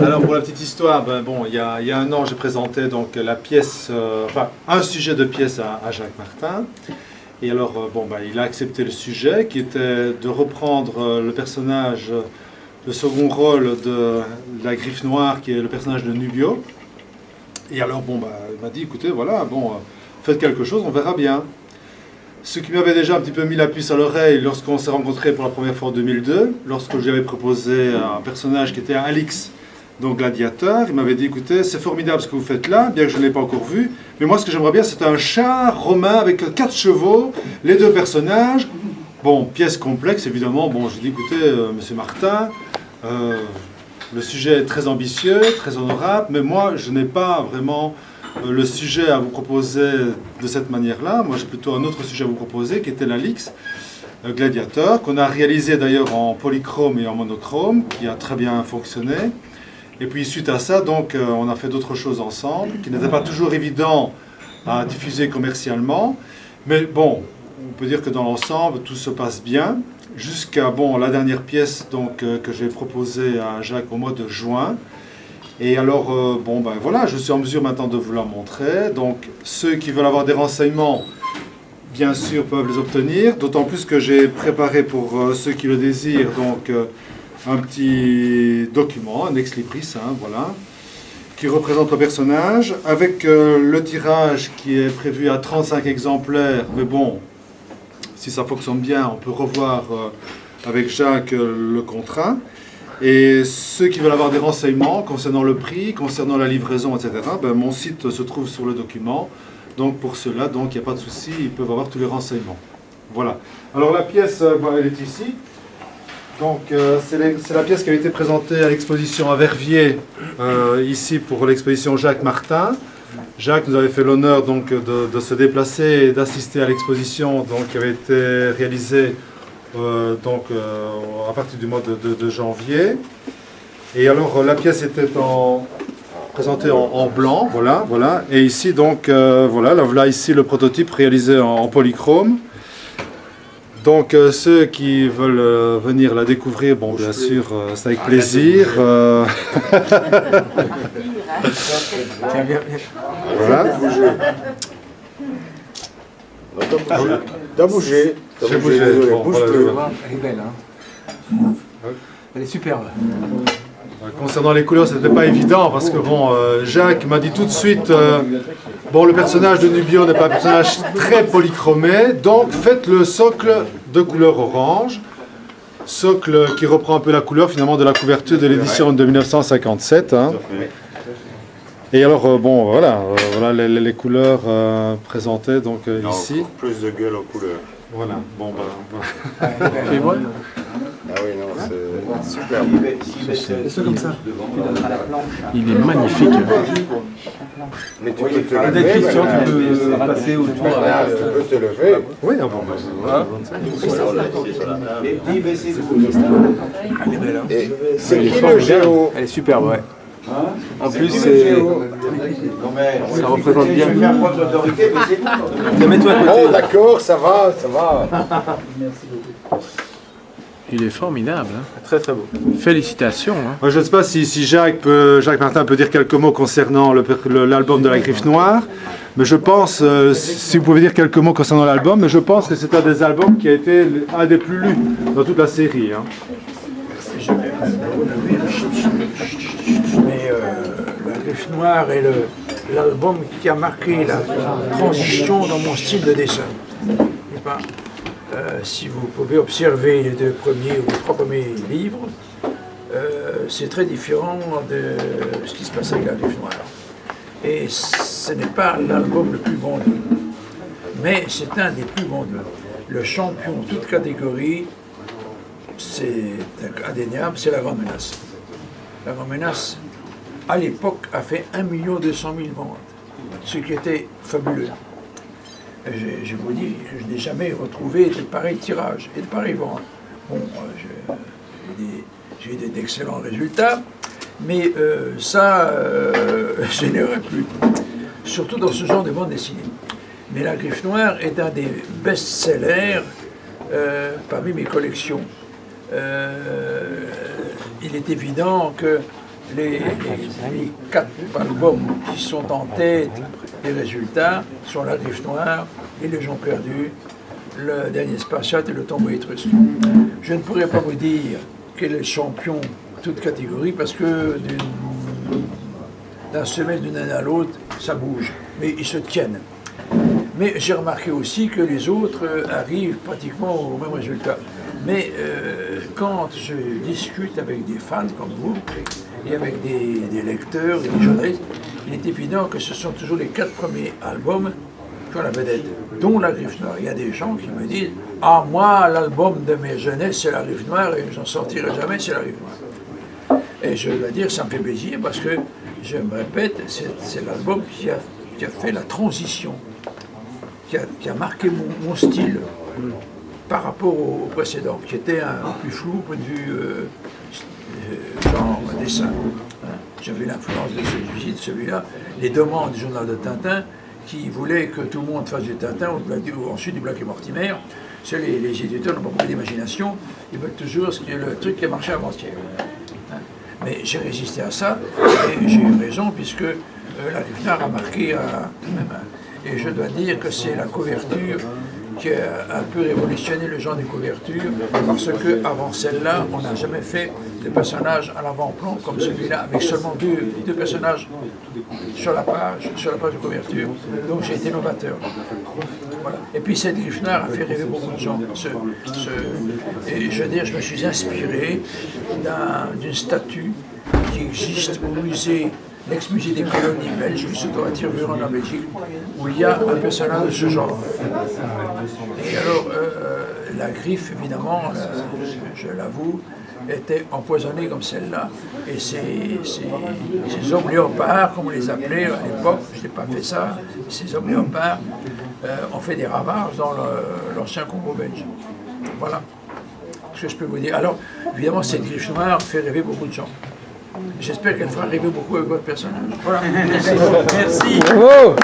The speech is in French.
Alors pour la petite histoire, ben, bon, il y a un an, j'ai présenté donc la pièce, enfin un sujet de pièce à Jacques Martin. Et alors, bon, ben, il a accepté le sujet qui était de reprendre le personnage, le second rôle de la Griffe Noire, qui est le personnage de Nubio. Et alors, bon, ben, il m'a dit, écoutez, voilà, bon, faites quelque chose, on verra bien. Ce qui m'avait déjà un petit peu mis la puce à l'oreille lorsqu'on s'est rencontrés pour la première fois en 2002, lorsque je lui avais proposé un personnage qui était Alix, donc gladiateur. Il m'avait dit, écoutez, c'est formidable ce que vous faites là, bien que je ne l'ai pas encore vu, mais moi ce que j'aimerais bien, c'est un char romain avec 4 chevaux, les 2 personnages. Bon, pièce complexe, évidemment. Bon, je lui ai dit, écoutez, monsieur Martin, le sujet est très ambitieux, très honorable, mais moi, je n'ai pas vraiment le sujet à vous proposer de cette manière-là. Moi, j'ai plutôt un autre sujet à vous proposer, qui était l'Alix, gladiateur, qu'on a réalisé d'ailleurs en polychrome et en monochrome, qui a très bien fonctionné. Et puis, suite à ça, donc, on a fait d'autres choses ensemble, qui n'étaient pas toujours évidents à diffuser commercialement. Mais bon, on peut dire que dans l'ensemble, tout se passe bien, jusqu'à bon, la dernière pièce donc, que j'ai proposée à Jacques au mois de juin. Et alors, bon, ben voilà, je suis en mesure maintenant de vous la montrer. Donc, ceux qui veulent avoir des renseignements, bien sûr, peuvent les obtenir. D'autant plus que j'ai préparé pour ceux qui le désirent, donc, un petit document, un ex-libris, hein, voilà, qui représente le personnage, avec le tirage qui est prévu à 35 exemplaires. Mais bon, si ça fonctionne bien, on peut revoir avec Jacques le contrat. Et ceux qui veulent avoir des renseignements concernant le prix, concernant la livraison, etc., ben, mon site se trouve sur le document. Donc pour cela, il n'y a pas de souci, ils peuvent avoir tous les renseignements. Voilà. Alors la pièce, elle est ici. Donc c'est la pièce qui a été présentée à l'exposition à Verviers, ici pour l'exposition Jacques Martin. Jacques nous avait fait l'honneur donc de se déplacer et d'assister à l'exposition donc, qui avait été réalisée à partir du mois de janvier. Et alors la pièce était présentée en blanc, voilà. Et ici donc voilà ici le prototype réalisé en polychrome. Donc ceux qui veulent venir la découvrir, bon bien sûr c'est avec plaisir. Voilà. T'as bougé. J'ai bougé. Bon, Bouge voilà, plus. Elle est belle, hein. Elle est superbe. Concernant les couleurs, c'était pas évident parce que bon, Jacques m'a dit tout de suite, bon, le personnage de Nubio n'est pas un personnage très polychromé, donc faites le socle de couleur orange, socle qui reprend un peu la couleur finalement de la couverture de l'édition de 1957. Hein. Et alors bon, voilà les couleurs présentées donc ici. Encore plus de gueule aux couleurs. Voilà. Bon ben. Tu vois? Ah oui, non, c'est super. C'est comme ça. Il est magnifique. Mais tu peux te Avec lever. Christian, maintenant. tu peux passer autour. Tu peux te lever. Oui, ah bon, Elle est belle, hein. Et c'est qui le géo? Elle est superbe, ouais. En plus, ça représente bien. Mets-toi à côté. Oh d'accord, ça va. Il est formidable, hein. Très très beau. Félicitations. Hein. Je ne sais pas si Jacques Martin peut dire quelques mots concernant l'album de la Griffe Noire, mais je pense, si vous pouvez dire quelques mots concernant l'album, mais je pense que c'est un des albums qui a été un des plus lus dans toute la série. Hein. Mais la Griffe Noire est l'album qui a marqué la transition dans mon style de dessin. N'est-ce pas? Si vous pouvez observer les 2 premiers ou les 3 premiers livres, c'est très différent de ce qui se passe avec la Griffe Noire. Et ce n'est pas l'album le plus vendu, mais c'est un des plus vendus. Le champion, toute catégorie, c'est indéniable, c'est La Grande Menace. La Grande Menace, à l'époque, a fait 1 200 000 ventes, ce qui était fabuleux. Je vous dis que je n'ai jamais retrouvé de pareils tirages et de pareilles ventes. Bon, j'ai eu d'excellents résultats, mais je n'aurais plus, surtout dans ce genre de bande dessinée. Mais La Griffe Noire est un des best-sellers parmi mes collections. Il est évident que les 4 albums qui sont en tête des résultats sont La Griffe Noire, Les Légions Perdues, Le Dernier Spartiate et Le Tombeau étrusque. Je ne pourrais pas vous dire quel est le champion toute catégorie parce que d'un semestre d'une année à l'autre, ça bouge, mais ils se tiennent. Mais j'ai remarqué aussi que les autres arrivent pratiquement au même résultat. Mais quand je discute avec des fans comme vous, et avec des lecteurs et des journalistes, il est évident que ce sont toujours les 4 premiers albums qui ont la vedette, dont La Griffe Noire. Il y a des gens qui me disent « Ah, moi, l'album de mes jeunesses, c'est La Griffe Noire, et j'en sortirai jamais, c'est La Griffe Noire. » Et je dois dire, ça me fait plaisir, parce que, je me répète, c'est l'album qui a fait la transition, qui a marqué mon style par rapport au précédent, qui était un peu plus flou au point de vue genre dessin. J'avais l'influence de celui-ci, de celui-là, les demandes du journal de Tintin, qui voulaient que tout le monde fasse du Tintin, ou ensuite du Black et Mortimer. Les éditeurs n'ont pas beaucoup d'imagination, ils veulent toujours le truc qui a marché avant-hier. Mais j'ai résisté à ça, et j'ai eu raison, puisque La Griffe Noire a marqué et je dois dire que c'est la couverture qui a un peu révolutionné le genre des couvertures, parce qu'avant celle-là, on n'a jamais fait de personnages à l'avant-plan comme celui-là, avec seulement deux personnages sur la page de couverture. Donc j'ai été novateur. Voilà. Et puis cette Griffe Noire a fait rêver beaucoup de gens. Et je veux dire, je me suis inspiré d'une statue qui existe au musée, l'ex-musée des colonies belges, qui se trouve à Tervuren en Belgique, où il y a un personnage de ce genre. Et alors, la griffe, évidemment, je l'avoue, était empoisonnée comme celle-là. Et ces hommes léopards, comme on les appelait à l'époque, je n'ai pas fait ça, ces hommes léopards ont fait des ravages dans l'ancien Congo belge. Voilà ce que je peux vous dire. Alors, évidemment, cette Griffe Noire fait rêver beaucoup de gens. J'espère qu'elle fera rêver beaucoup avec votre personnage. Voilà. Merci. Bravo.